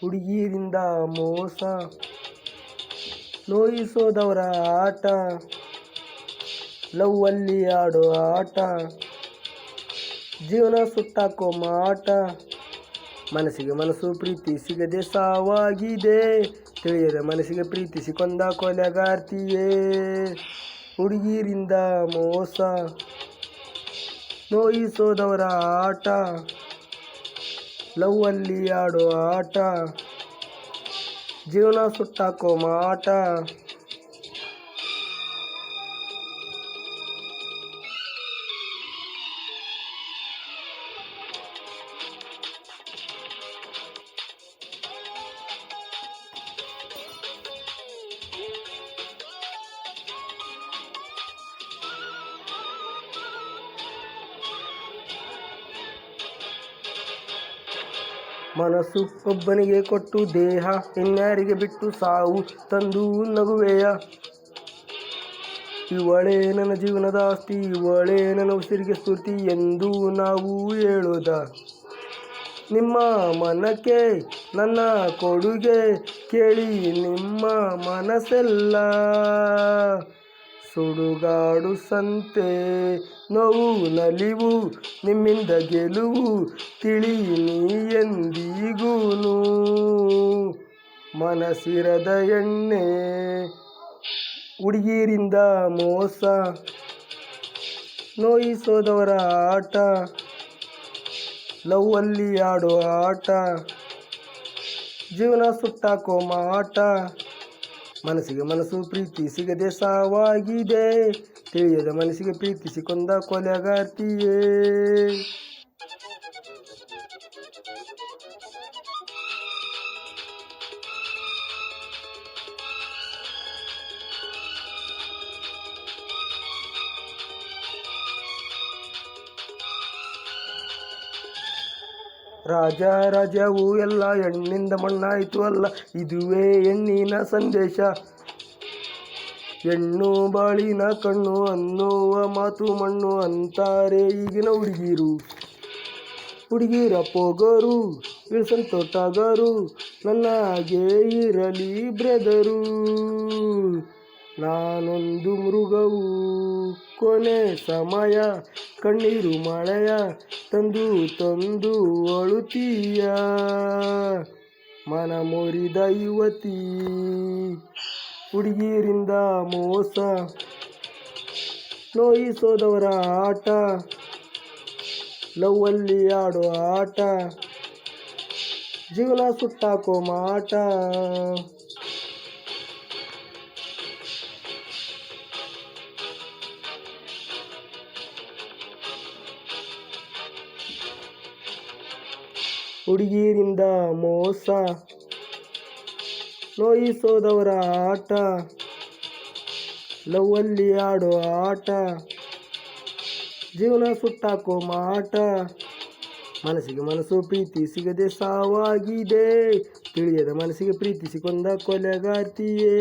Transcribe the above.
ಹುಡುಗಿರಿಂದ ಮೋಸ, ನೋಯಿಸೋದವರ ಆಟ, ಲವ್ವಲ್ಲಿ ಆಡೋ ಆಟ, ಜೀವನ ಸುಟ್ಟಾಕೋ ಮಾಟ. ಮನಸ್ಸಿಗೆ ಮನಸ್ಸು ಪ್ರೀತಿ ಸಿಗದೆ ಸಾವಾಗಿದೆ, ತಿಳಿಯದ ಮನಸ್ಸಿಗೆ ಪ್ರೀತಿಸಿ ಕೊಂದ ಕೊಲೆಗಾರ್ತಿಯೇ. ಹುಡುಗಿರಿಂದ ಮೋಸ, ನೋಯಿಸೋದವರ ಆಟ, ಲವ್ವಲ್ಲಿ ಆಡೋ ಆಟ, ಜೀವನ ಸುಟ್ಟಾಕೋ ಮಾಟ. ಮನಸ್ಸು ಒಬ್ಬನಿಗೆ ಕೊಟ್ಟು ದೇಹ ಇನ್ಯಾರಿಗೆ ಬಿಟ್ಟು ಸಾವು ತಂದು ನಗುವೆಯ. ಇವಳೇ ನನ್ನ ಜೀವನದ ಆಸ್ತಿ, ಇವಳೇ ನನ್ನ ಉಸಿರಿಗೆ ಸ್ಫೂರ್ತಿ ಎಂದು ನಾವು ಹೇಳೋದ. ನಿಮ್ಮ ಮನಕ್ಕೆ ನನ್ನ ಕೊಡುಗೆ ಕೇಳಿ ನಿಮ್ಮ ಮನಸ್ಸೆಲ್ಲ ಸುಡುಗಾಡು ಸಂತೆ. ನೋವು ನಲಿವು ನಿಮ್ಮಿಂದ ಗೆಲುವು ತಿಳಿ ನೀ ಎಂದಿಗೂನು. ಮನಸ್ಸಿರದ ಎಣ್ಣೆ, ಹುಡುಗಿರಿಂದ ಮೋಸ, ನೋಯಿಸೋದವರ ಆಟ, ಲವ್ವಲ್ಲಿ ಆಡೋ ಆಟ, ಜೀವನ ಸುಟ್ಟಾಕೋ ಮಾಟ. ಮನಸ್ಸಿಗೆ ಮನಸ್ಸು ಪ್ರೀತಿ ಸಿಗದೆ ಸಾವಾಗಿದೆ, ತಿಳಿಯದ ಮನಸ್ಸಿಗೆ ಪ್ರೀತಿಸಿ ಕೊಂದ ಕೊಲೆಗಾರ್ತಿಯೇ. ರಾಜ ರಾಜ್ಯವು ಎಲ್ಲ ಹೆಣ್ಣಿಂದ ಮಣ್ಣಾಯಿತು ಅಲ್ಲ, ಇದುವೇ ಹೆಣ್ಣಿನ ಸಂದೇಶ. ಹೆಣ್ಣು ಬಾಳಿನ ಕಣ್ಣು ಅನ್ನುವ ಮಾತು ಮಣ್ಣು ಅಂತಾರೆ ಈಗಿನ ಹುಡುಗಿರು. ಹುಡುಗಿರ ಪೋಗರು ಇಳಿಸಂತೋಟಗರು, ನನ್ನಾಗೆ ಇರಲಿ ಬ್ರದರು. ನಾನೊಂದು ಮೃಗವು ಕೊನೆ ಸಮಯ, ಕಣ್ಣೀರು ಮಳೆಯ ತಂದು ತಂದು ಅಳುತ್ತೀಯ. ಮನ ಮುರಿದ ಯುವತಿ, ಹುಡುಗಿರಿಂದ ಮೋಸ, ನೋಯಿಸೋದವರ ಆಟ, ಲವ್ವಲ್ಲಿ ಆಡೋ ಆಟ, ಜೀವನ ಸುಟ್ಟಾಕೋ ಮಾಟ. ಹುಡುಗಿರಿಂದ ಮೋಸ, ನೋಯಿಸೋದವರ ಆಟ, ಲವ್ವಲ್ಲಿ ಆಡೋ ಆಟ, ಜೀವನ ಸುಟ್ಟಾಕೋ ಮಾಟ. ಮನಸ್ಸಿಗೆ ಮನಸ್ಸು ಪ್ರೀತಿ ಸಿಗದೆ ಸಾವಾಗಿದೆ, ತಿಳಿಯದ ಮನಸ್ಸಿಗೆ ಪ್ರೀತಿಸಿ ಕೊಂದ ಕೊಲೆಗಾರ್ತಿಯೇ.